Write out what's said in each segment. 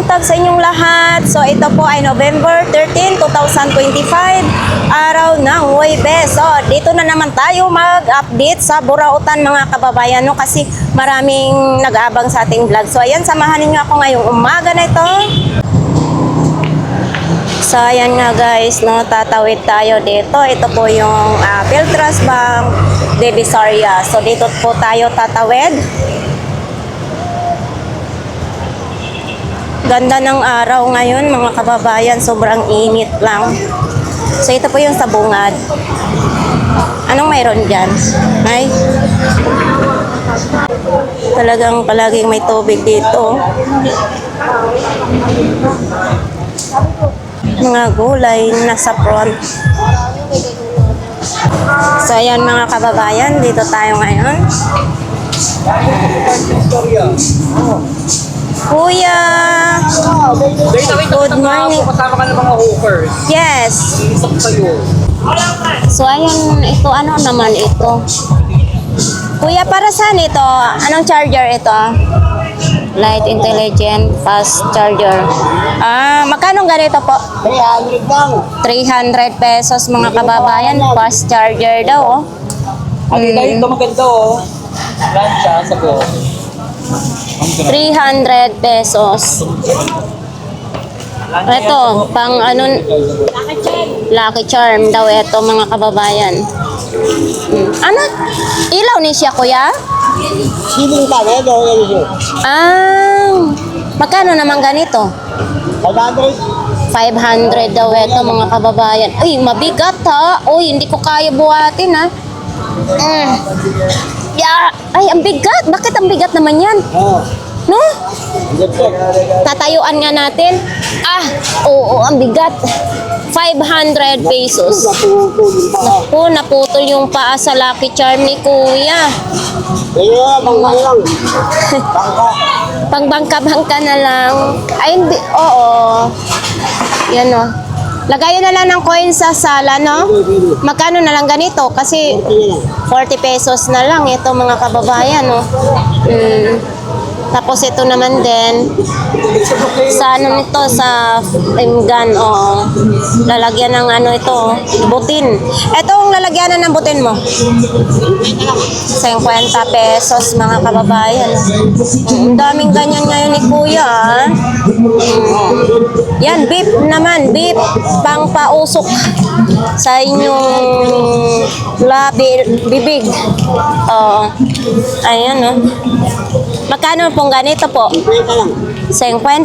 buntag sa inyong lahat. So ito po ay November 13, 2025, araw ng Huwebes. So dito na naman tayo mag-update sa Burautan mga kababayan, no? Kasi maraming nag-aabang sa ating vlog. So ayan, samahan niyo ako ngayong umaga na ito. So ayan nga guys, no, tatawid tayo dito. Ito po yung Philtrust Bank Divisoria. So dito po tayo tatawid. Ganda ng araw ngayon mga kababayan, sobrang init lang. So ito po yung sabungad. Anong mayroon dyan? Ay, talagang palaging may tubig dito. Mga gulay nasa front. So ayan mga kababayan, dito tayo ngayon. Kuya, good morning. Kasama ka ng mga hookers. Yes. Isok sa'yo. So ayan, ito ano naman ito? Kuya, para saan ito? Anong charger ito? Light Intelligent Fast Charger. Magkano ganito po? 300 lang. 300 pesos mga kababayan. Fast charger daw, oh. Ito maganda, oh. Lansya, sago. 300 pesos. Ito, pang ano, Lucky Charm daw ito mga kababayan. Ano? Ilaw ni siya, kuya? Siling ka, Magkano naman ganito? 500. 500 daw ito mga kababayan. Ay, mabigat ha. Uy, hindi ko kaya buhatin ha. Yeah. Ay, ang bigat. Bakit ang bigat naman yan? No? Tatayuan nga natin. Oo, ang bigat. 500 pesos. Naku, naputol yung paa sa Lucky Charm ni Kuya. Bangka lang. Pangbangka-bangka na lang. Ay, hindi. Oo. Yan o. Lagayan na lang ng coin sa sala, no? Magkano na lang ganito? Kasi 40 pesos na lang ito mga kababayan, no? Tapos ito naman din sa ano nito, sa gun, oo. Lalagyan ng ano ito, butin. Ito ang lalagyan ng butin mo. 50 pesos mga kababayan. Ang daming ganyan ngayon ni Kuya, ha? Yan, beef naman, beef pang pausok sa inyong bibig. Oo. Ayan, no? Magkano pong ganito po? 50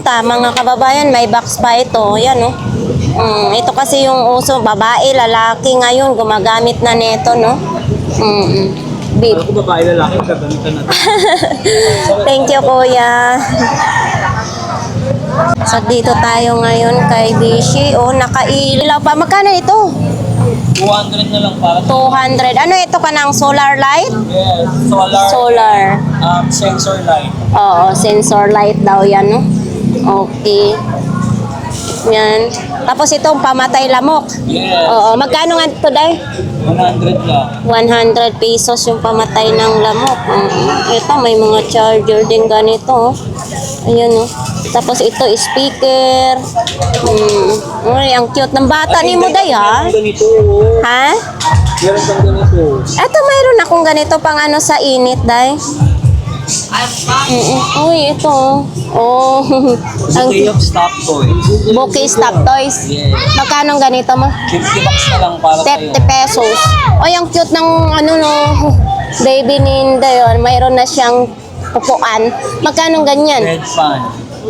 mga kababayan, may box pa ito. Yan, no? Ito kasi yung uso, babae, lalaki ngayon, gumagamit na nito, no? Beef. Kung babae lalaki, gagamitan natin. Thank you, Kuya. So, dito tayo ngayon kay Bishi. Oh, nakailaw pa. Magkano ito? 200 na lang para 200. Ano ito ka ng solar light? yes, Solar. Sensor light. Oo, sensor light daw yan, no? Okay. Yan. Tapos itong pamatay lamok. Yes. Oo, magkano nga ito, Day? 100 lang. 100 pesos yung pamatay ng lamok. Ito, may mga charger din ganito. Ayan, no? Tapos ito, speaker. Ay, ang cute ng bata ni mo, Day, ha? Ganito. Ha? Meron kang ganito. Eto, mayroon akong ganito pang ano sa init, Day. Uy, ito. Oh. Ang Day of stop toys. bouquet stop toys. Yes. Magkano ganito mo? 50 bucks na lang para sa'yo. 30 pesos. Oy, ang cute ng ano, no, baby ni Inday, yun. Mayroon na siyang upuan. Magkano ganyan? Red fan.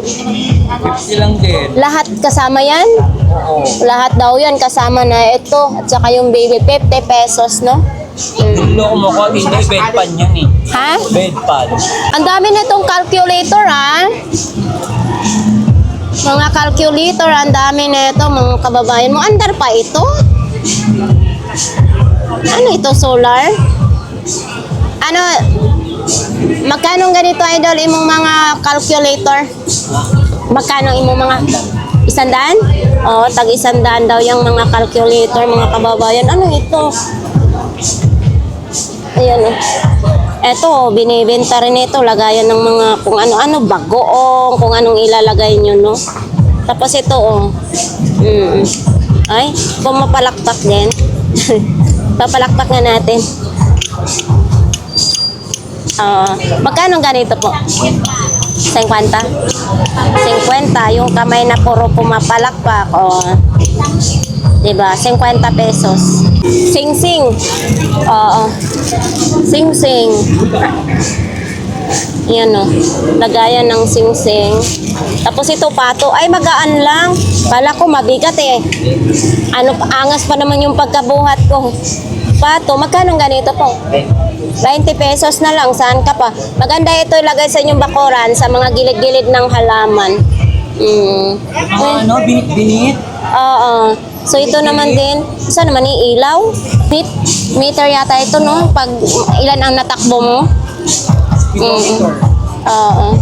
50 lang din. Lahat kasama yan? Oo. Lahat daw yan kasama na ito. At saka yung baby, 50 pesos, no? Loko mo ko, hindi bed pan yan eh. Ha? Bed pan. Ang dami na itong calculator, ha? Mga calculator, ang dami na ito, mga kababayan mo. Andar pa ito? Ano ito, solar? Ano, magkano ganito, idol, imong mga calculator? Magkano imong mga 100? Oo, tag 100 daw yung mga calculator, mga kababayan. Ano ito? Ayan, oh. Eto, binibenta rin ito. Lagayan ng mga kung ano-ano, bagoong, kung anong ilalagay nyo, no? Tapos ito, oh. Ay, pumapalakpak din. Papalakpak nga natin. Magkano ganito po? 50? 50, yung kamay na puro pumapalakpak. Diba? 50 pesos. Sing-sing. Oo. Sing-sing. Yan o. Lagayan ng sing-sing. Tapos ito pato. Ay, magaan lang. Kala ko mabigat eh. Angas pa naman yung pagkabuhat ko. Pato, magkano ganito po? 20 pesos na lang. Saan ka pa? Maganda ito ilagay sa inyong bakuran sa mga gilid-gilid ng halaman. Binit-binit? Oo. So ito naman din, saan naman ilaw? Meter yata ito, no? Pag ilan ang natakbo mo? Oo.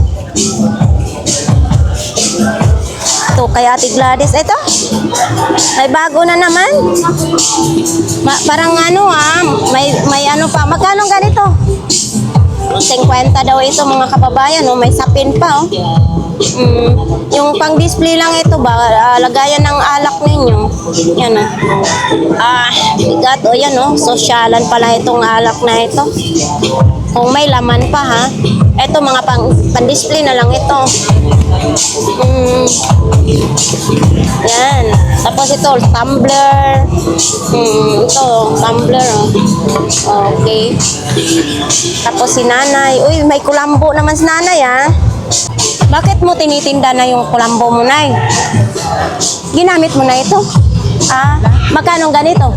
Ito, kay Ate Gladys. Ito? Ay, bago na naman. Parang may ano pa. Magkano ganito? 50 daw ito mga kababayan, no? May sapin pa, oh. Yung pang-display lang ito ba, lagayan ng alak ninyo. Yan, bigat, o yan, oh. Sosyalan pala itong alak na ito. Kung may laman pa, ha. Ito, mga pang-display na lang ito. Yan. Tapos ito, tumbler. Ito, tumbler, oh. Okay. Tapos si nanay. Uy, may kulambo naman si nanay, ha. Bakit mo tinitinda na yung kulambo mo, nay? Ginamit mo na ito? Magkano ganito?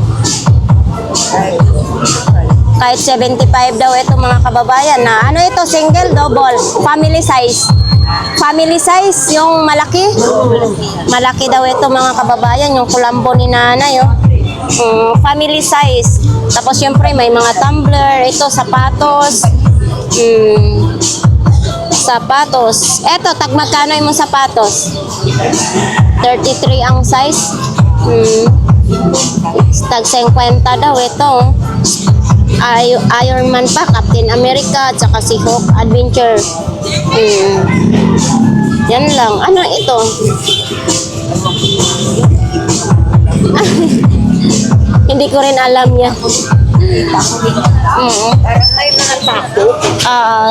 Kahit 75 daw ito mga kababayan na. Ano ito? Single, double, family size. Family size, yung malaki. Malaki daw ito mga kababayan, yung kulambo ni nanay, oh. Family size. Tapos syempre may mga tumbler, ito sapatos. Sapatos. Eto, magkano yung sapatos? 33 ang size. Tag 50 daw ito. Iron Man pa, Captain America, at saka si Hulk Adventure. Yan lang. Ano ito? Hindi ko rin alam yan. Parang may mga tapo.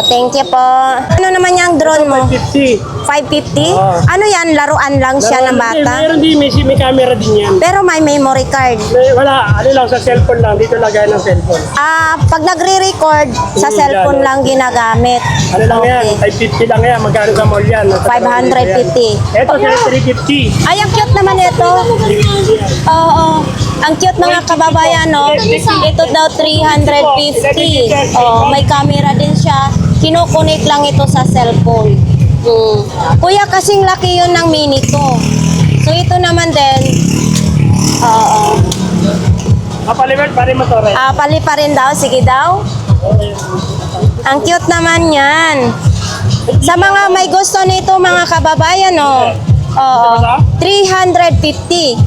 Thank you po. Ano naman yung drone mo? 50. 550? Ano yan? Laruan lang siya ng bata? Meron din, may camera din yan. Pero may memory card. Wala, ano lang, sa cellphone lang. Dito lagay ng cellphone. Pag nagre-record, sa cellphone lang ginagamit. Ano lang yan, 550 lang yan. Magkano sa mall yan? 550. Ito, 350. Ay, ang cute naman ito. Oo. Ang cute mga kababayan, no? Ito daw 350. May camera din siya. Kinokonek lang ito sa cellphone. Kuya, kasing laki yun ng mini to. So, ito naman din. Kapaliwag pa rin motor eh. Pali pa rin daw. Sige daw. Ang cute naman yan. Sa mga may gusto nito, mga kababayan, no? 350.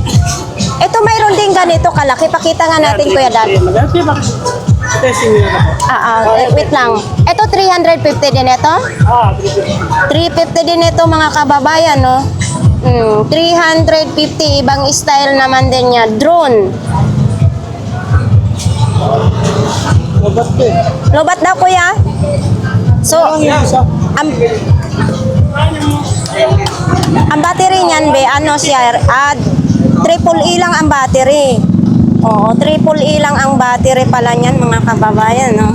Ito mayroon din ganito kalaki. Pakita nga natin, Kuya Dad. Wait lang. Ito 350 din ito? 350 din ito mga kababayan, no? 350, ibang style naman din niya. Drone. Lobat daw, Kuya? So, ang battery niyan, ano siya? Triple E lang ang battery. Triple E lang ang battery pala niyan mga kababayan, no?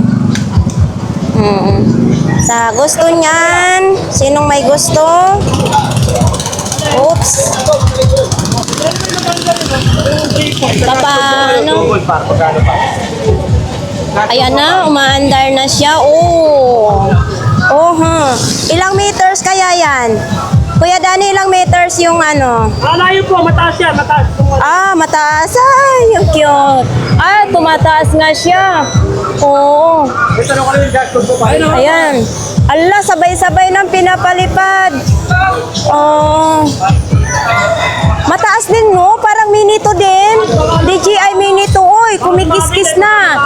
Sa gusto niyan, sinong may gusto? Oops. Paano? Ayan na, umaandar na siya. Ilang meters kaya yan? Kuya Danny, ilang meters yung ano? Layo po, mataas yan, mataas. Mataas. Ay, yung cute. Tumataas nga siya. Oo. Ito na kami yung dashboard po pa. Ayan. Ala, sabay-sabay nang pinapalipad. Mataas din, no? Parang mini to din. DJI mini to. Uy, kumikis-kis na.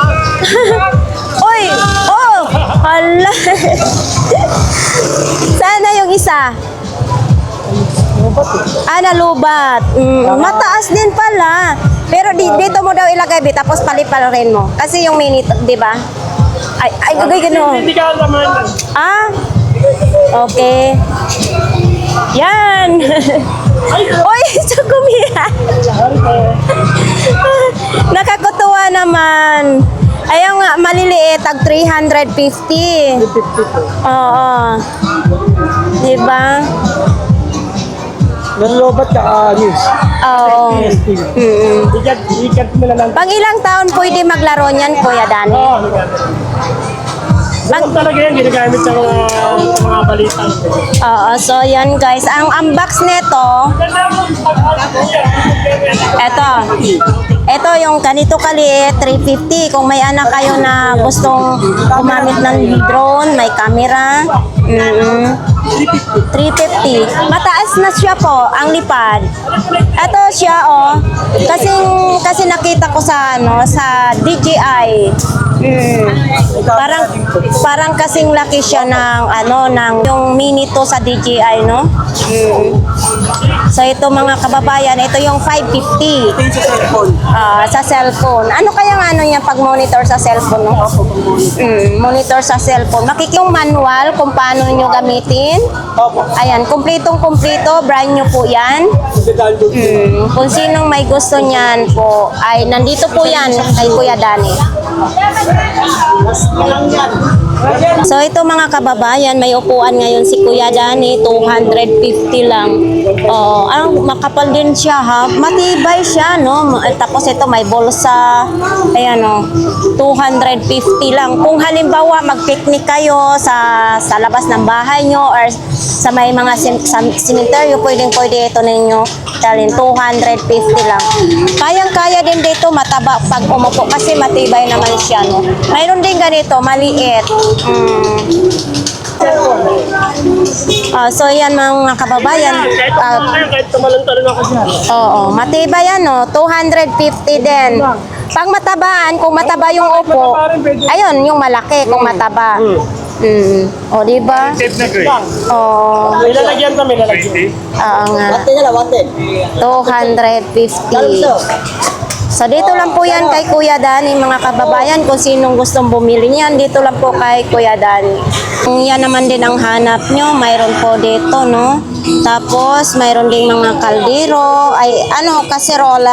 Uy, Sana yung isa. Nalubat. Mataas din pala. Pero dito mo daw ilagay, Bi, tapos palipal rin mo. Kasi yung mini, di ba? Ay, gano'n. Hindi ka naman. Okay. Yan. Uy, Chagumia. Nakakutuwa naman. Ayaw nga, maliliit, tag 350. Oo. Diba? Nalubat ka, news. Oo. Ikat mo na lang. Pang ilang taon pwede maglaro niyan, Kuya Dani? Oo, Pag talaga yan, ginagamit sa mga balita. Oo, so yan guys. Ang unbox nito, ito yung ganito kaliit, 350. Kung may anak kayo na gustong gumamit ng drone, may camera, 350. Mataas na siya po, ang lipad. Ito siya, kasi nakita ko sa sa DJI. Parang kasing laki siya ng yung mini to sa DJI, no? So ito mga kababayan, ito yung 550. Sa cellphone. Sa cellphone. Ano kaya niya pag monitor sa cellphone, no? Monitor sa cellphone. Yung manual kung paano nyo gamitin. Ayan, kumpletong-kumpleto, brand new po yan. Kung sinong may gusto niyan po, ay nandito po yan kay Kuya Dani. So ito mga kababayan, may upuan ngayon si Kuya Dani, 250 lang. Makapal din siya ha. Matibay siya, no? Tapos ito may bolsa. Ayan, 250 lang. Kung halimbawa mag-picnic kayo sa labas ng bahay nyo or sa may mga cemetery, pwede ito ninyo dalhin. 250 lang. Kayang-kaya din dito, mataba pag umupo kasi matibay naman siya, no? Mayroon din ganito, maliit. So yan mga kababayan. Kahit tumalon-talon ako dyan. Oo, matibay yan, 250 din. Pang matabaan, kung mataba yung upo, ayun, yung malaki kung mataba. O, diba? Tape na gray. Oo. May lalagyan kami, lalagyan. Oo nga. 250. So dito lang po yan kay Kuya Dani mga kababayan, kung sinong gustong bumili niyan, dito lang po kay Kuya Dani. Kung yan naman din ang hanap nyo, mayroon po dito, no? Tapos mayroon din mga kaldero, kaserola.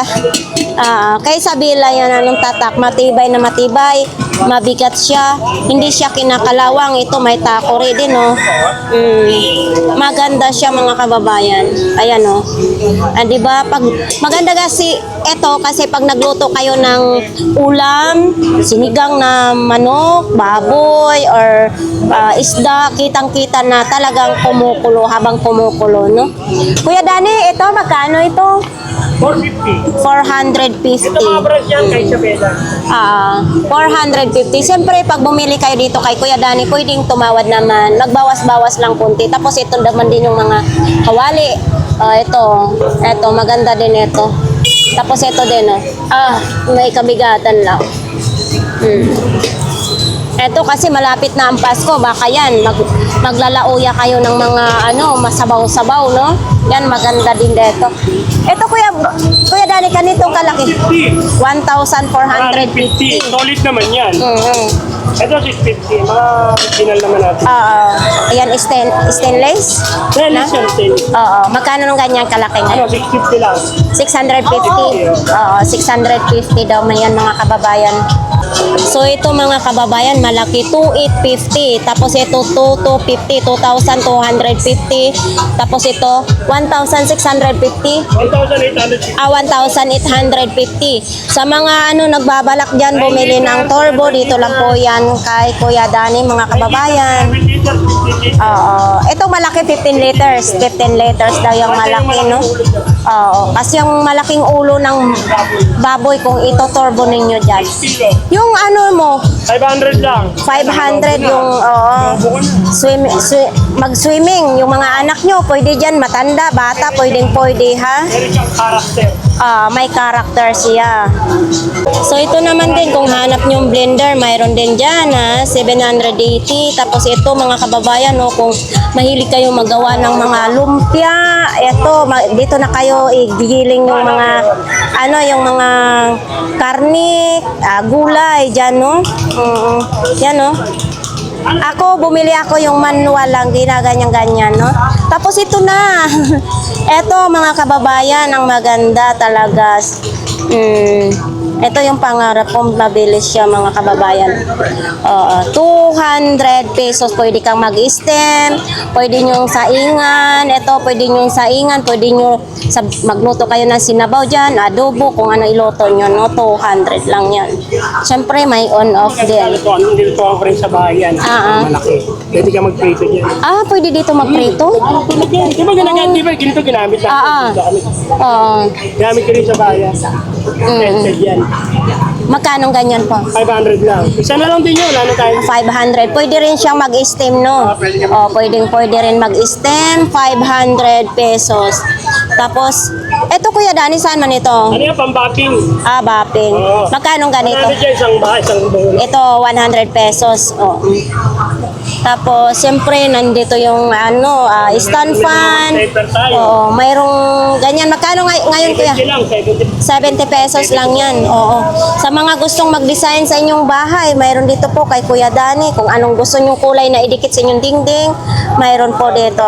Kay Sabila yan, tatak, matibay na matibay, mabigat siya, hindi siya kinakalawang, ito may takori din, no? Maganda siya mga kababayan. Ayan, no? Diba, maganda kasi ito, kasi pag nagluto kayo ng ulam, sinigang na manok, baboy, or isda, kitang-kita na talagang kumukulo habang kumukulo, no? Kuya Dani, ito, magkano ito? 450. 450. Ito mga brand yan, kay Isabela. 450. Siyempre, pag bumili kayo dito kay Kuya Dani, pwedeng tumawad naman. Magbawas-bawas lang kunti. Tapos ito naman din yung mga kawali. Ito, maganda din ito. Tapos ito din, may kabigatan lang. Ito kasi malapit na ang Pasko, baka yan, maglalauya kayo ng mga masabaw-sabaw, no? Yan, maganda din dito. Ito, Kuya Dani, kanitong kalaki? 1,450. Solid naman yan. Ito 650. Mga original naman natin. Ayan, stainless? Stainless yan, stainless. Magkano nung ganyang kalaki ngayon? 650 lang. 650. 650 daw man yan mga kababayan. So ito mga kababayan, malaki 2,850. Tapos ito 2,250, 2,250. Tapos ito 1,650. 1,850. 1,850. Sa mga nagbabalak dyan bumili ng turbo, dito lang po yan kay Kuya Dani mga kababayan. 7 liters, 15 liters. Ito malaki 15 liters. 15 liters daw yung malaki, no? Kasi yung malaking ulo ng baboy kung ito turbo ninyo dyan. Kilo. Yung 500 lang. 500 yung mag-swimming. Yung mga anak nyo, pwede dyan, matanda, bata, pwede ha? Meron siyang karakter. may character siya. So ito naman din, kung hanap nyo yung blender, mayroon din dyan 780. Tapos ito mga kababayan, no, kung mahilig kayo magawa ng mga lumpia, ito, dito na kayo igigiling yung mga, yung mga karne, gulay, dyan, no? Yan, no? Ako, bumili ako yung manual lang, ginaganyan-ganyan, no? Tapos ito na. Ito, mga kababayan, ang maganda talaga. Ito yung pangarap ko, mabilis siya, mga kababayan. 200 pesos, pwede kang mag-stem, pwede nyo saingan, ito, pwede nyo saingan, pwede nyo magluto kayo ng sinabaw dyan, adobo, kung ano iluto nyo, no? 200 lang yan. Siyempre, may on-off din. Dito ako rin sa bayan. Malaki. Pwede ka mag-prito dyan. Pwede dito magprito? Di ba ganito ginamit lang? Gamit ko rin sa bayan. Tested yan. Magkano ganyan po? 500 lang. Isa na lang din yun. Ano tayo? 500. Pwede rin siyang mag-stem, no? Pwede rin mag-stem. 500 pesos. Tapos, eto Kuya Dani, saan man ito? Ano yan? Pambaking. Bapping. Oo. Magkano ganito? Ano dyan? Isang bahay, isang buhol. Ito, 100 pesos. Tapos, siyempre, nandito yung stand fan. Paper tayo. Mayroong ganyan. Magkano ngayon, Kuya? 70 lang. 70 pesos lang yan. Oo. Sa mga gustong mag-design sa inyong bahay, mayroon dito po kay Kuya Dani. Kung anong gusto nyong kulay na idikit sa inyong dingding, mayroon po dito.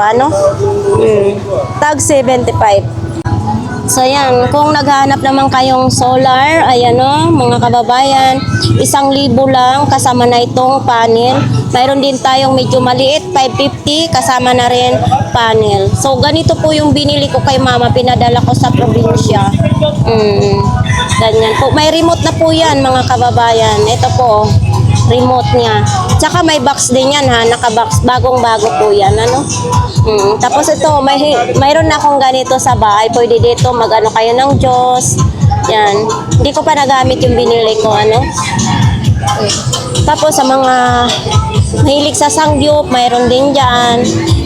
Tag 75. So yan, kung naghahanap naman kayong solar, ayan o, mga kababayan, 1,000 lang kasama na itong panel. Mayroon din tayong medyo maliit, 550, kasama na rin panel. So ganito po yung binili ko kay mama, pinadala ko sa probinsya. Ganyan po. May remote na po yan, mga kababayan. Ito po, remote niya. Tsaka may box din yan, naka-box. Bagong-bago po yan, Tapos ito, mayroon na akong ganito sa bahay. Pwede dito mag-ano kayo ng Diyos. Yan. Hindi ko pa nagamit yung binili ko, Tapos sa mga mahilig sa sangyup, mayroon din dyan.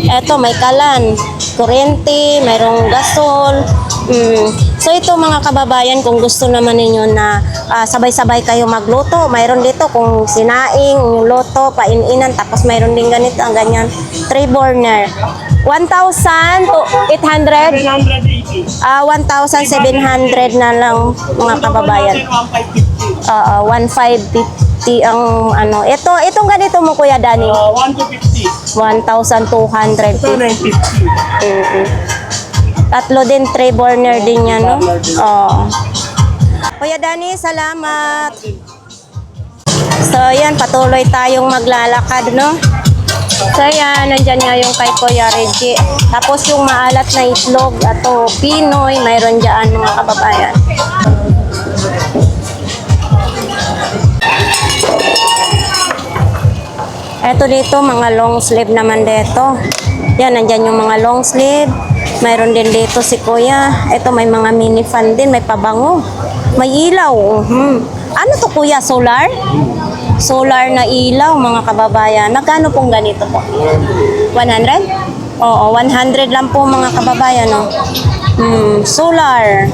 Eto, may kalan, kuryente, mayroong gasol. So ito mga kababayan, kung gusto naman ninyo na sabay-sabay kayo magluto, mayroon dito kung sinaing, yung luto, paininan, tapos mayroon din ganito, ang ganyan, 3 burner. 1,800? 780. 1,700 na lang mga kababayan. 1,550 ang itong ganito mo Kuya Dani. 1,250. 1,250. Ito 950. Tatlo din, 3 burner din yan, no? Kuya Dani, salamat. So, yan, patuloy tayong maglalakad, no? So, yan, nandyan nga yung kay Kuya Reggie. Tapos yung maalat na itlog, ato, Pinoy, mayroon dyan, mga kababayan. Eto dito, mga long sleeve naman dito. Yan, nandyan yung mga long sleeve. Mayroon din dito si Kuya. Ito may mga mini fan din, may pabango. May ilaw. Ano to Kuya? Solar? Solar na ilaw mga kababayan. Magkano pong ganito po? 100? Oo, 100 lang po mga kababayan. No? Solar.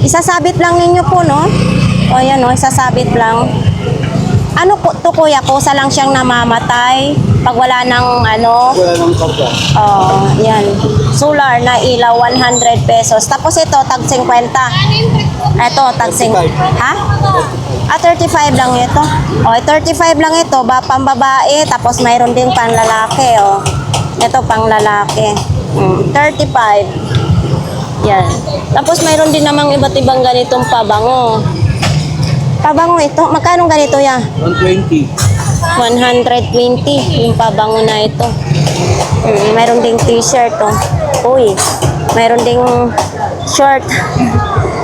Isasabit lang ninyo po, no? O yan, no? Isasabit lang. Ano po to Kuya? Kusa lang siyang namamatay pag wala ng Wala nang karga. yan. Solar na ilaw, 100 pesos. Tapos ito, tag 50. Ito, tag 50. Ha? 35 lang ito. 35 lang ito. Pambabae, tapos mayroon din pang lalaki, Ito, pang lalaki. 35. Yan. Tapos mayroon din namang iba't ibang ganitong pabango. Pabango ito. Magkano ganito ya? 120. 120 yung pabango na ito. Mayroon ding t-shirt, Uy, mayroon ding short.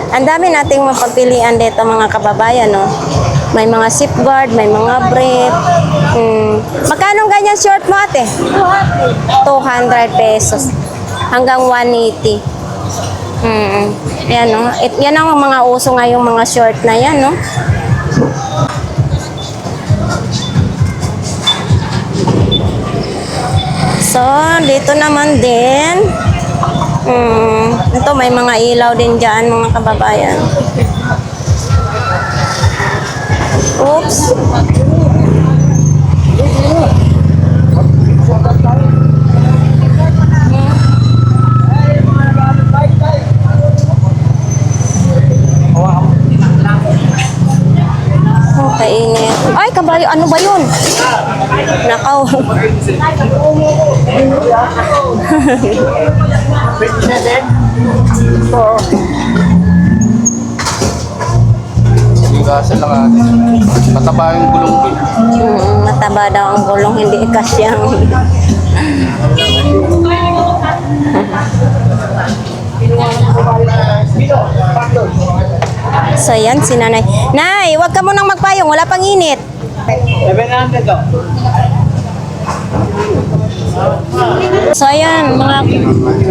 Ang dami nating mapagpilian dito mga kababayan, May mga safeguard, may mga brief. Magkano ganyan short mo, ate? 200 pesos. Hanggang 180. Yan, yan ang mga uso ngayong mga short na yan, So, dito naman din, Ito, may mga ilaw din dyan, mga kababayan. Oops. Oh, kainit. Ay, kabayo, ano ba yun? Nakaw. Bigasan lang natin. Mataba yung gulong ko. Mataba daw ang gulong, hindi kasyang. So yan, si nanay. Nay, huwag ka munang magpayong, wala pang init. 700 daw. So ayan,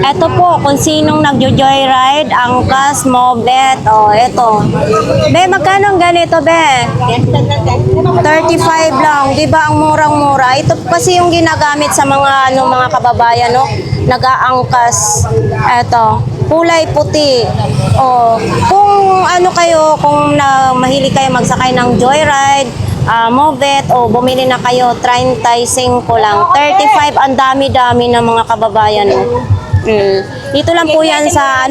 eto po, kung sinong nagjo-joyride, angkas, mobet, eto. Be, magkano ang ganito, be? 35 lang, di ba ang murang-mura? Ito kasi yung ginagamit sa mga, mga kababayan, no? Nag-aangkas, eto, kulay puti. Kung kung mahilig kayo magsakay ng joyride, Movet o bumili na kayo 35 lang. 35 ang dami-dami ng mga kababayan. Dito lang po yan sa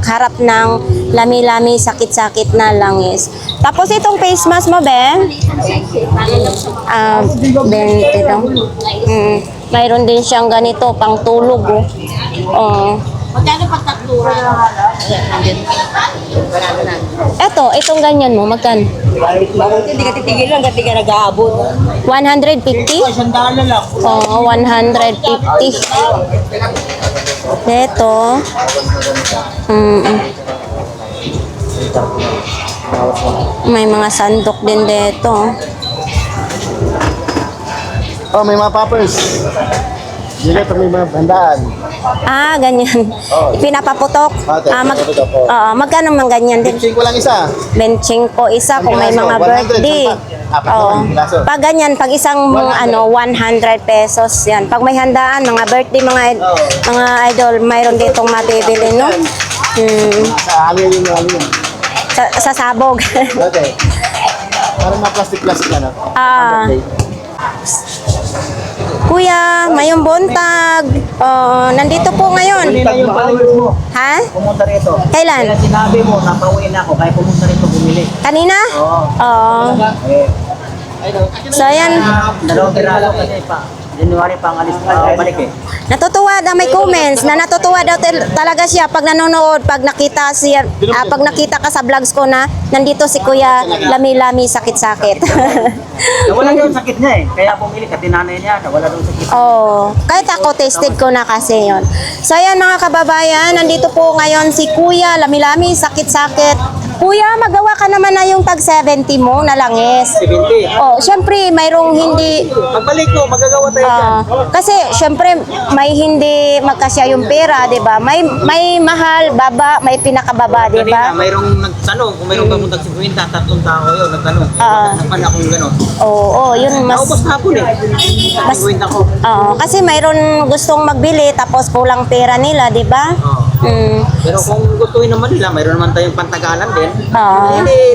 harap ng lami-lami, sakit-sakit na langis. Tapos itong face mask mo, Ben? 20 lang. Mayroon din siyang ganito, pang tulog. Magkano pag taktura? Itong ganyan mo, magkano? Hindi ka titigil lang, kasi ka nag-aabot. 150? Sandaan na lang. Oo, 150. Ito. May mga sandok din dito. Oh, may mga poppers. Dito may mga bandaan. Ganyan. Pinapaputok. Magkano man ganyan din? 5 lang isa. Benching ko isa kung may mga 100, birthday. apat Oo. naman, piraso. Pag ganyan, pag isang 100 pesos yan. Pag may handaan, mga birthday, mga idol, mayroon ditong mabibili, no? Sa alin yung alin. Sa sabog. Okay. Parang mga plastic na. Kuya, mayong buntag. Nandito po ngayon. Kanina yung followers mo. Ha? Pumunta rito. Kailan? Kaya sinabi mo, napauwi na ako, kaya pumunta rito bumili. Kanina? Oo. So, ayan. Dalawang piraso kasi pa. January pa ang alis balik eh. Natutuwa daw, may comments na natutuwa daw talaga siya pag nanonood, pag nakita ka sa vlogs ko na nandito si Kuya lami-lami, sakit-sakit. Nawala daw yung sakit niya eh. Kaya bumili, katinanay niya, nawala daw yung sakit. Kahit ako, tested ko na kasi yon. So ayan mga kababayan, nandito po ngayon si Kuya lami-lami, sakit-sakit. Kuya, magawa ka naman na yung tag 70 mo na langis. 70. Syempre, mayroong hindi Pagbalik ko, magagawa tayo dyan. kasi syempre may hindi magkasya yung pera, 'di ba? May mahal baba, may pinakababa, 'di Kanina, ba? mayroong nagtanong, kung mayroong pamuntag si Quinta, 3 tao yun, nagtanong. Napan akong gano'n. Oo, yun mas Naubos hapon eh. Sa Quinta ko. kasi mayroon gustong magbili tapos kulang pera nila, 'di ba? Pero kung gustuin naman nila, mayroon naman tayong pantagalan din.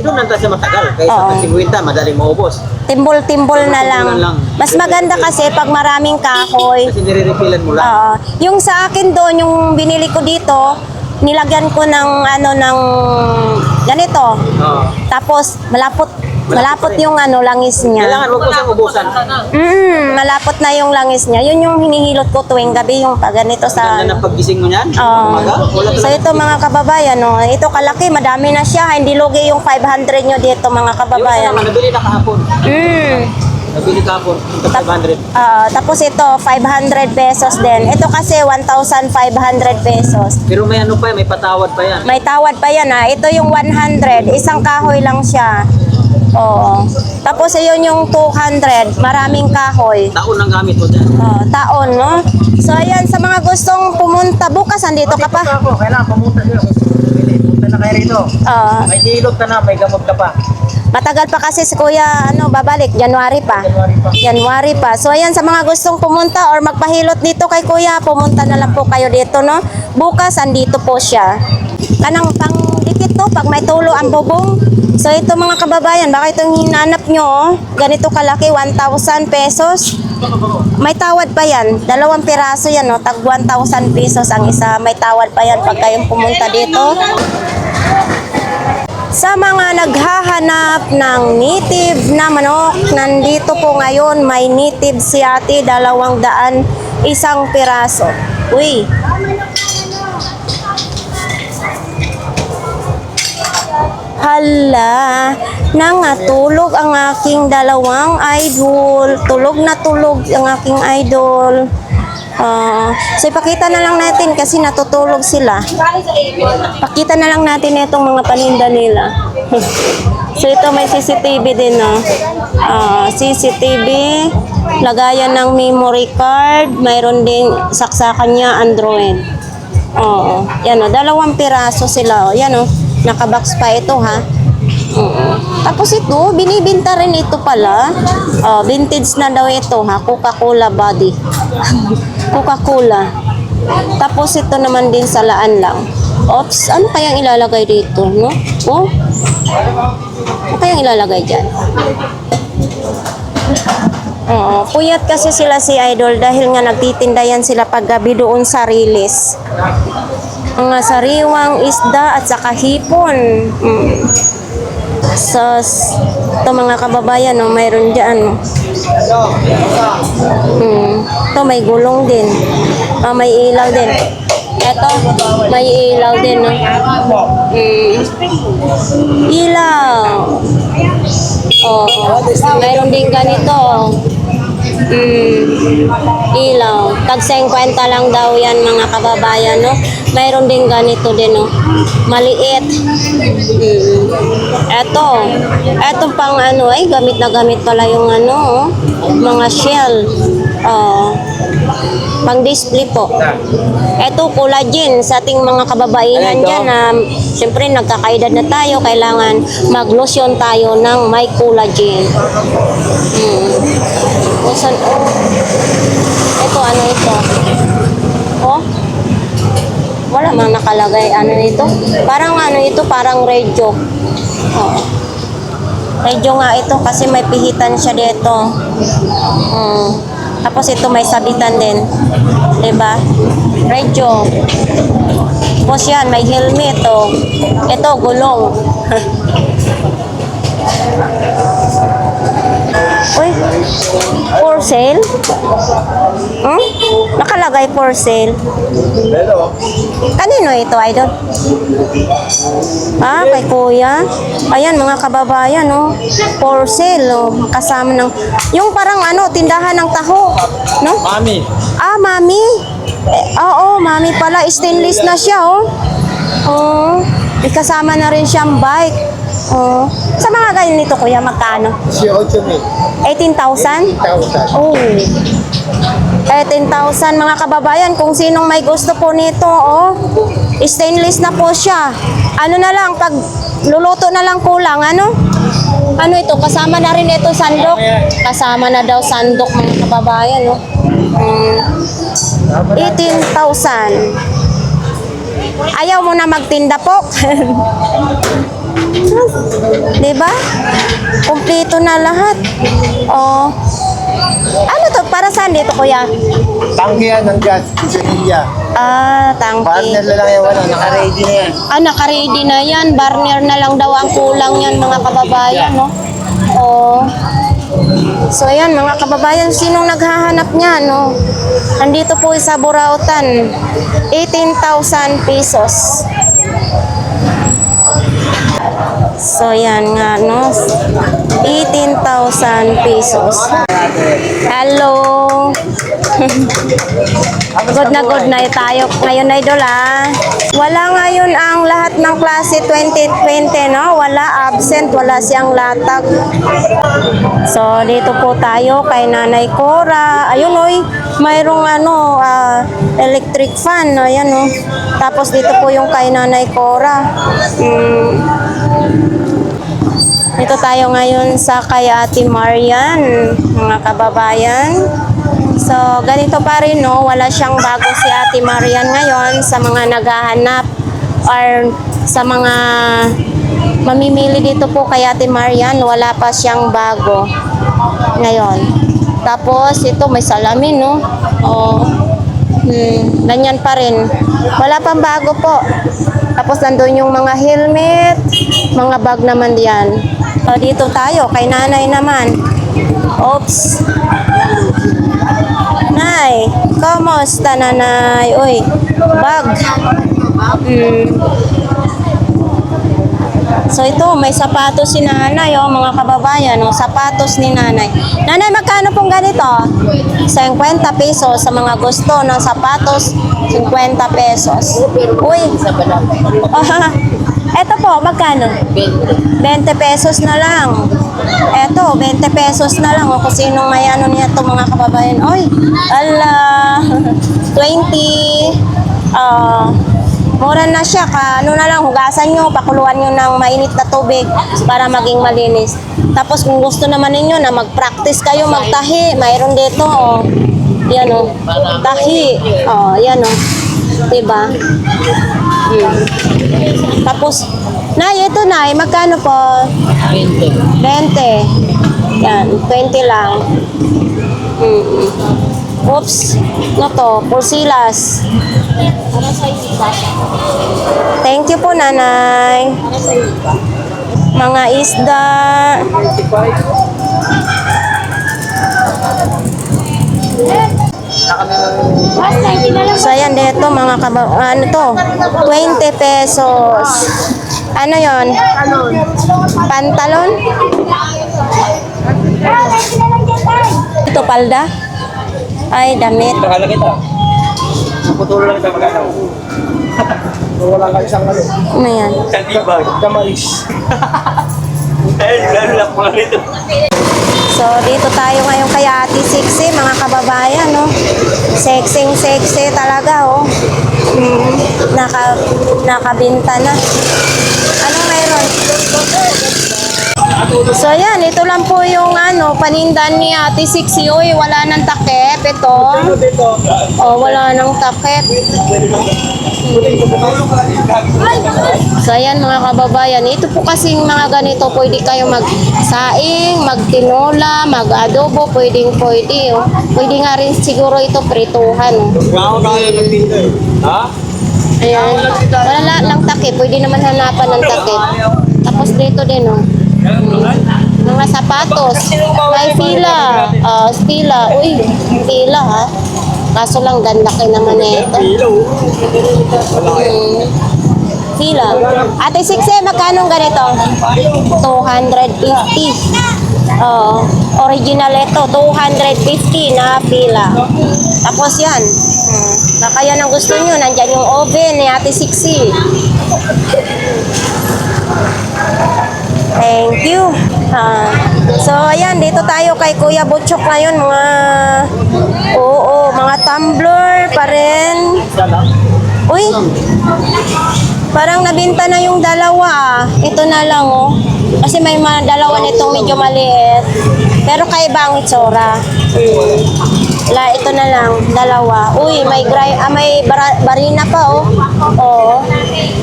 Doon lang tayo matagal. Kaysa sa 50, madaling maubos. Timbol-timbol na lang. Mas maganda kasi pag maraming kahoy. Kasi nire-refillan mo lang. Yung sa akin doon, yung binili ko dito, nilagyan ko ng ng ganito. Tapos malapot yung langis niya. Kailangan huwag mo siyang ubusan. Malapot na yung langis niya. Yun yung hinihilot ko tuwing gabi, yung pag ganito sa... Ganda ng paggising mo niyan. Umaga, wala So ito mga kababayan, ito kalaki, madami na siya. Hindi lugi yung 500 nyo dito mga Yung kababayan. naman, nabili na kahapon. Nabili kahapon, ito 500. Tapos ito, 500 pesos din. Ito kasi 1,500 pesos. Pero may ano pa yan, may patawad pa yan. May tawad pa yan Ito yung 100, isang kahoy lang siya. Oo. Tapos yun yung 200, maraming kahoy. Taon ang gamit mo dyan. Taon, no? So ayan, sa mga gustong pumunta, bukas andito ka pa. Ako, kailangan pumunta siya. Punta na kayo rito. May hilot ka na, may gamot ka pa. Matagal pa kasi si Kuya, babalik, January pa. January pa. So, ayan, sa mga gustong pumunta or magpahilot dito kay Kuya, pumunta na lang po kayo dito, no? Bukas, andito po siya. Kanang pangdikit to, pag may tulo ang bubong. So, ito mga kababayan, baka itong hinanap nyo, oh. Ganito kalaki, 1,000 pesos. May tawad pa yan. 2 piraso yan, no? Tag 1,000 pesos ang isa. May tawad pa yan pag kayong pumunta dito. Sa mga naghahanap ng native na manok, nandito po ngayon may native si ate, 200, 1 piraso. Uy! Hala, nangatulog ang aking 2 idol. Tulog na tulog ang aking idol. So ipakita na lang natin kasi natutulog sila. Pakita na lang natin itong mga paninda nila. So ito may CCTV din, no? CCTV, lagayan ng memory card, mayroon din saksakan niya Android. Yan, 2 piraso sila. Yan, nakabox pa ito, ha. Tapos ito, binibinta rin ito pala. Vintage na daw ito, ha. Coca-Cola body. Coca-Cola. Tapos ito naman din sa laan lang. Oops, ano kayang ilalagay dito, no? Oh? Ano kayang ilalagay dyan? Puyat kasi sila si Idol dahil nga nagtitinda yan sila paggabi doon sa Riles. Mga sariwang isda at saka hipon. So, ito mga kababayan, mayroon dyan. Ito may gulong din. May ilaw din. Ito, may ilaw din. Ilaw. Mayroon din ganito. Ilaw. Tag 50 lang daw yan mga kababayan, no? Mayroon din ganito din, no? Maliit. Eto pang ay gamit na gamit pala yung mga shell. Pang display po. Eto collagen sa ating mga kababaihan dyan na siyempre nagkakaedad na tayo, kailangan mag-lotion tayo ng may collagen. Ito, ito? Wala mang nakalagay. Ito? Parang ito? Parang radio. Radio nga ito kasi may pihitan siya dito. Tapos ito may sabitan din. Diba? Radio. Tapos yan, may helmet. Ito, gulong. Uy, for sale? Nakalagay for sale. Kanino ito, Idol? Kay Kuya. Ayan, mga kababayan, for sale, kasama ng, yung parang tindahan ng taho, no? Mami. Mami. Oo, mami pala, stainless na siya, kasama na rin siyang bike. Sa mga ganyan nito, Kuya, magkano? 18,000? 18,000. Oh. 18,000 mga kababayan. Kung sinong may gusto po nito, stainless na po siya. Ano na lang, pag luluto na lang kulang, ano ito? Kasama na rin ito sandok. Kasama na daw sandok mga kababayan, 18,000. Ayaw mo na magtinda po? Diba? Kumpleto na lahat. Ano to? Para saan dito, Kuya? Tangke yan ng gas, Quinceañera. Tangke. Partner na lang yan, naka-ready na yan. Naka-ready na yan. Barnier na lang daw ang kulang yan, mga kababayan, no? So, ayan, mga kababayan, sinong naghahanap niya, no? Nandito po sa Burautan, 18,000 pesos. So, yan nga, no? 18,000 pesos. Hello! Good na tayo ngayon, Idol, Wala ngayon ang lahat ng klase 2020, no? Wala absent, wala siyang latag. So, dito po tayo kay Nanay Cora. Ayun, mayroong electric fan, ayan, Tapos dito po yung kay Nanay Cora. Dito tayo ngayon sa kay Ate Marian, mga kababayan. So, ganito pa rin, no? Wala siyang bago si Ate Marian ngayon sa mga naghahanap or sa mga mamimili dito po kay Ate Marian. Wala pa siyang bago ngayon. Tapos, ito may salamin, no? Oh, ganyan pa rin. Wala pang bago po. Tapos, nandun yung mga helmet, mga bag naman diyan. So, dito tayo kay nanay naman. Oops. Nay, kamusta nanay? Uy, bag. So ito, may sapatos si nanay, oh, mga kababayan, oh, sapatos ni nanay. Nanay, magkano pong ganito? 50 pesos sa mga gusto ng sapatos, 50 pesos. Uy, eto po, magkano? 20 pesos na lang. Eto, 20 pesos na lang. O kung sinong may ano niya ito, mga kababayan. Oy, ala, 20. Mura na siya. Ano na lang, hugasan nyo, pakuluan nyo ng mainit na tubig para maging malinis. Tapos kung gusto naman ninyo na mag-practice kayo magtahi, mayroon dito, oh. Yan, oh. Tahi. Oh, yan, oh. Diba? Tapos, nay, ito nay, magkano po? 20. 20. Yan, 20 lang. Oops, ano to? Pulsilas. Thank you po, nanay. Mga isda. So, ayan dito, mga ano to? 20 pesos. Ano yon? Pantalon? Ito, palda? Ay, damit. Pakala kita. Putulo lang kita magkano. Wala ka isang ano. Ano yan? Santibag. Kamaris. Eh, lalo lang pala nito. So, dito tayo ngayon kay Ate Sexy, mga kababayan, no? Sexy talaga, oh. Nakabinta na. Anong meron? So, yan. Ito lang po yung panindan ni Ate Sexy. Uy, wala nang takip. Ito. Oh, wala nang takip. So, ayan mga kababayan. Ito po kasing mga ganito, pwede kayo magsaing, magtinola, mag-adobo, pwede. Oh. Pwede nga rin siguro ito prituhan. Oh. Ha? Ayan. Wala lang takip. Pwede naman hanapan ng takip. Tapos dito din, oh. Mga sapatos. May fila. Fila. Uy, fila, ha? Kaso lang, laki naman na ito. Fila. Ate Sixe, magkano ganito? 250. Original ito, 250 na fila. Tapos yan. Baka yan ang gusto nyo. Nandyan yung oven ni Ate Sixi. Thank you. So, ayan, dito tayo kay Kuya Butchok ngayon, mga tumbler pa rin. Uy, parang nabinta na yung dalawa. Ito na lang, oh. Kasi may mga dalawa nitong medyo maliit. Pero kaiba ang itsura. Ito na lang, dalawa. Uy, may barina pa, oh. Oo.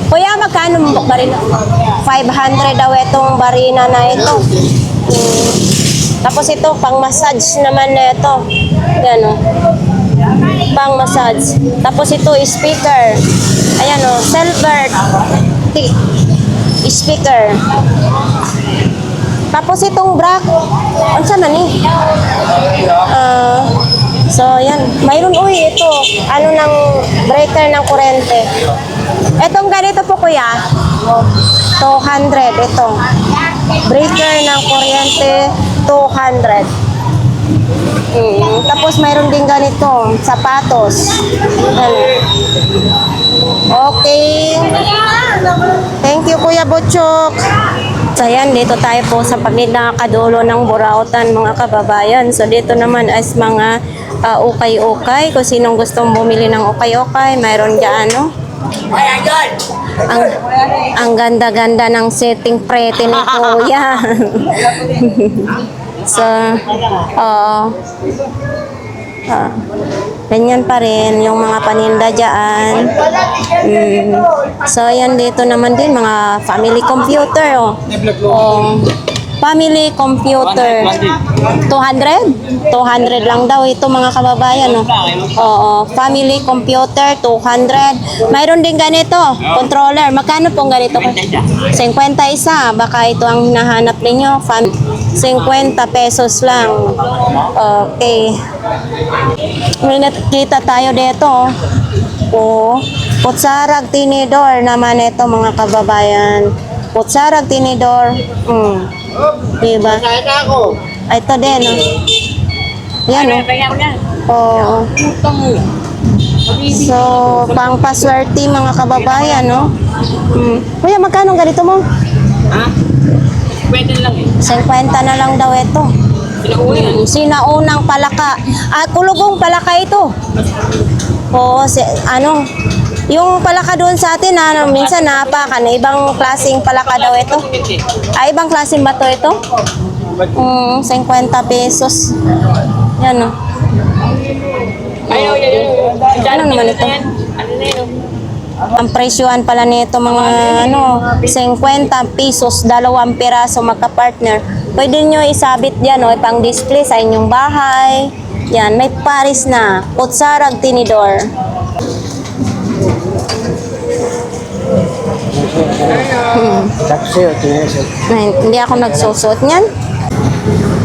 Kuya, magkano barina? 500 daw itong barina na ito. Tapos ito, pang-massage naman na ito. Yan, oh. Pang-massage. Tapos ito, speaker. Ayan, oh. Silver speaker. Tapos itong brack. Ano sa man, eh? So, yan. Mayroon, ito. Ng breaker ng kurente. Etong ganito po, kuya. 200. Ito. Breaker ng kuryente, 200. Tapos, mayroon din ganito. Sapatos. Okay. Thank you, Kuya Butchok. So, ayan, dito tayo po sa pagkakadulo ng Burautan, mga kababayan. So, dito naman as mga ukay-ukay. Kung sinong gustong bumili ng ukay-ukay, mayroon dyan, ang ganda-ganda ng setting prete ni Kuya. So, oo. Ganyan pa rin yung mga paninda dyan. So, yan dito naman din, mga family computer. Family computer. 200? 200 lang daw ito mga kababayan. Oo, family computer, 200. Mayroon din ganito, controller. Magkano pong ganito? 50 isa. Baka ito ang hinahanap ninyo. 50 pesos lang. Okay. May nakita tayo dito. Kutsarag tinidor naman ito mga kababayan. Kutsarag tinidor. Diba? Ito din. Yan. Oo. So, pang paswerte mga kababayan, no? Kuya, magkano ganito mo? Ha? Pwede lang eh. 50 na lang daw ito. Sinaunang palaka. Kulugong palaka ito. Oo, yung palaka doon sa atin, minsan napakan, ibang klaseng palaka daw ito. Ibang klaseng bato ito? 50 pesos. Yan o. Ano naman ito? Ang presyohan pala nito mga 50 pesos, 2 piraso magka-partner. Pwede nyo isabit yan pang display sa inyong bahay. Yan, may paris na. Kutsarag tinidor. Hindi ako nagsusot niyan.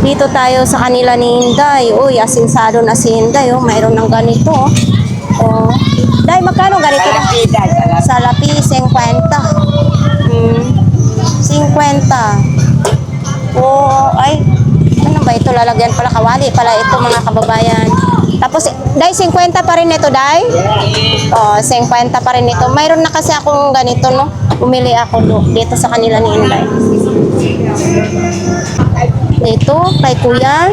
Dito tayo sa kanila ni Inday. Uy, asinsado na si Inday. Mayroon ng ganito. Day, magkano ganito? Salapi, 50. 50. Ay, ano ba ito? Lalagyan pala kawali pala ito mga kababayan. Tapos, Day, 50 pa rin ito, Day? 50 pa rin ito. Mayroon na kasi akong ganito, no? Bumili ako dito sa kanila ni Inday. Dito, kay Kuya.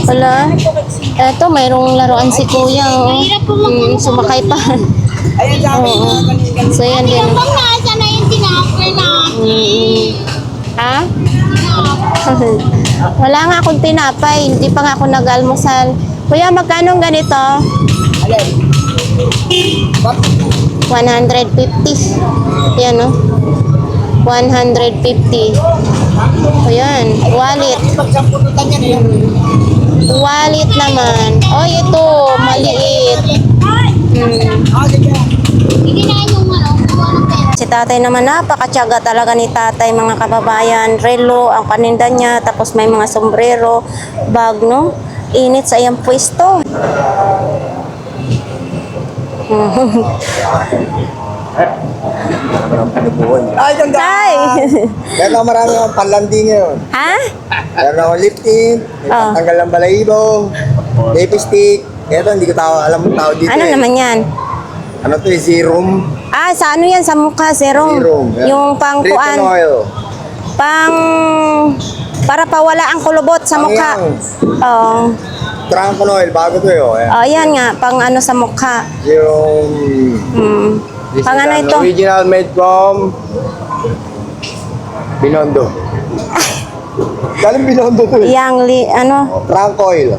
Wala. Ito, mayroong laruan si Kuya. Sumakay pa. So, yan din. Nasa na yung tinapay natin. Ha? Wala nga akong tinapay. Hindi pa nga ako nag-almusal. Kuya, magkano ang ganito? 150. Yan, no? 150. Ayan, wallet. Wallet naman. Ito, maliit. Si tatay naman, napakatyaga talaga ni tatay, mga kababayan. Relo, ang paninda niya, tapos may mga sombrero, bag, no? Init sa iyang pwesto. Ay, ganda! Tay! Meron ako marami akong panlandi ngayon. Ha? Meron ako lifting, may pantanggal ng balahibo, lipstick. Ito, hindi ko alam ang tao dito. Ano naman yan? Ano to, serum? Sa ano yan? Sa mukha, serum. Serum. Yan. Yung pang kuan. Triton oil. Para pawala ang kulubot sa mukha. Oo. Triton oil, bago to yun. Yan nga, pang ano sa mukha. Yung... This Pang is ano an ito? original made from Binondo. Galing Binondo to eh. Trunk oil.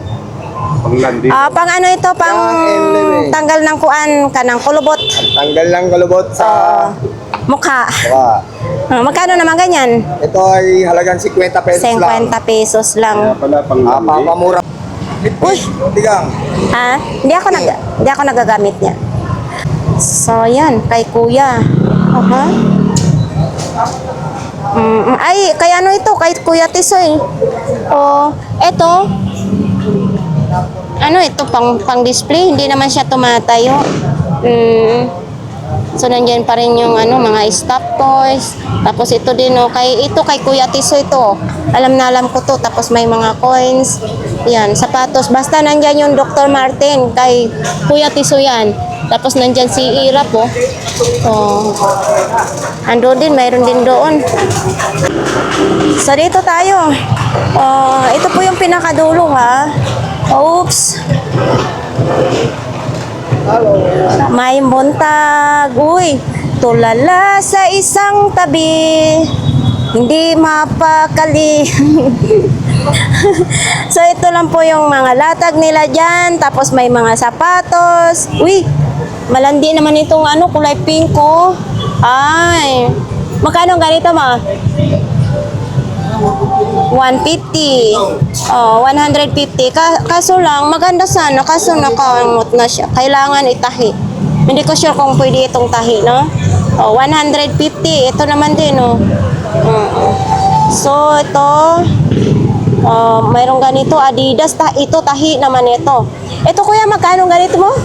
Pang ano ito? Pang tanggal ng kuan, kanang kulubot. Tanggal ng kalubot sa Mukha. mukha. Magkano naman ganyan? Ito ay halagang 50 pesos 50 lang. pesos lang. Papamura. Uy! Tigang. Ha? Hindi ako nagagamit niya. So, yan. Kay Kuya. Ay, kay ano ito? Kay Kuya Tisoy. Ito. Ano ito? Pang display. Hindi naman siya tumatayo. So, nandiyan pa rin yung mga stuffed toys. Tapos ito din, kay Kuya Tisoy ito. Alam ko to. Tapos may mga coins. Yan, sapatos. Basta nandiyan yung Dr. Martin. Kay Kuya Tisoy yan. Tapos nandyan si Ira po. Ando din, mayroon din doon. So dito tayo. Ito po yung pinakadulo ha. Oops. May buntag, uy, tulala sa isang tabi, hindi mapakali. So ito lang po yung mga latag nila dyan, tapos may mga sapatos. Uy, malandi naman itong ano, kulay pink ko. Ay, magkano ganito ma? 150. Oh, 150. Kaso lang, maganda sana. Kaso nakaangot na siya. Kailangan itahi. Hindi ko sure kung pwede itong tahi, no? Oh, 150. Ito naman din, no? So, ito. Mayroong ganito. Adidas. Ito, tahi naman ito. Ito, kuya, magkano ganito mo?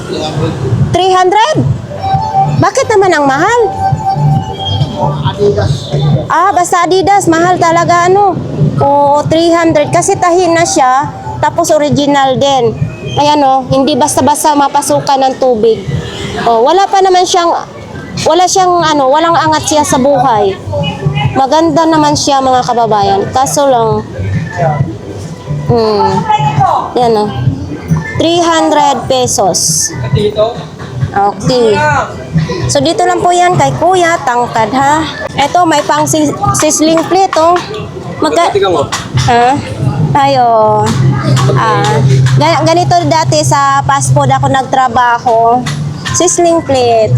300? Bakit naman ang mahal? Basta Adidas, mahal talaga ano. Oo, 300 kasi tahi na siya, tapos original din. Ayan hindi basta-basta mapasukan ng tubig. Wala pa naman siyang walang angat siya sa buhay. Maganda naman siya mga kababayan. Kaso lang yan 300 pesos. Okay. So dito lang po yan kay Kuya, tangkad ha. Ito may pang sizzling plate Ha? Ayo. Ganito dati sa fast food ako nagtrabaho. Sizzling plate.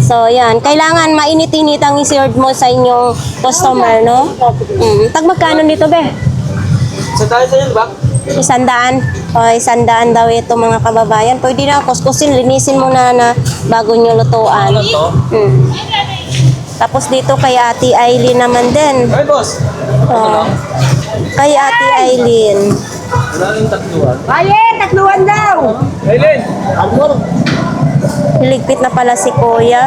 So yan, kailangan mainit-init ang i-serve mo sa inyong customer, no? Tag magkano dito be? Sa tayo sa yun ba? 100. 100 daw ito mga kababayan. Pwede na kuskusin, linisin mo na bago nyo lutuan. Tapos dito kay Ate Aileen naman din. Ay, boss. Kay Ate Aileen. Wala yung takluhan. Takluhan daw! Aileen! Ligpit na pala si Kuya.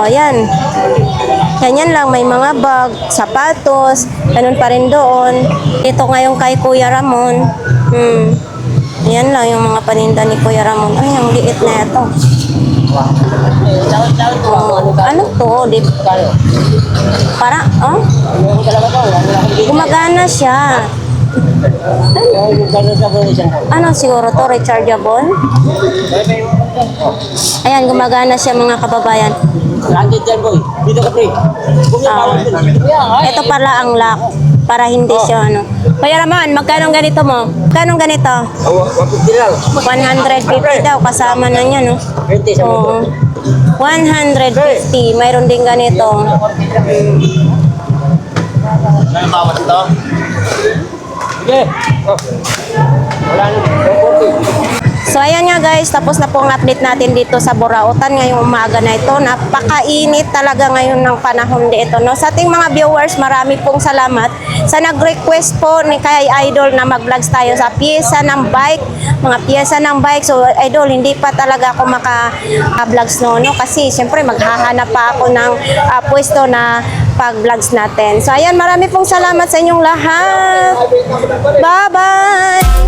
Yan. Ganyan lang, may mga bag, sapatos, ganun pa rin doon. Ito ngayon kay Kuya Ramon. Yan lang yung mga paninda ni Kuya Ramon. Ay, ang liit na ito. Ano to? Para, gumagana siya. Ano siguro to? Rechargeable? Ayan, gumagana siya mga kababayan. Ito pala ang lock para hindi siya Kuya Ramon, magkano ganito mo? Magkano ganito? 150 daw kasama na niya, no? 150. Mayroon din ganito. Bawas to? Sige. Wala na. So ayan nga guys, tapos na po ang update natin dito sa Burautan ngayong umaga na ito. Napakainit talaga ngayon ng panahon dito, no? Sa ating mga viewers, marami pong salamat sa nag-request po ni kay Idol na mag-vlogs tayo sa pyesa ng bike, mga pyesa ng bike. So Idol, hindi pa talaga ako maka-vlogs no, kasi siyempre maghahanap pa ako ng pwesto na pag-vlogs natin. So ayan, marami pong salamat sa inyong lahat. Bye-bye!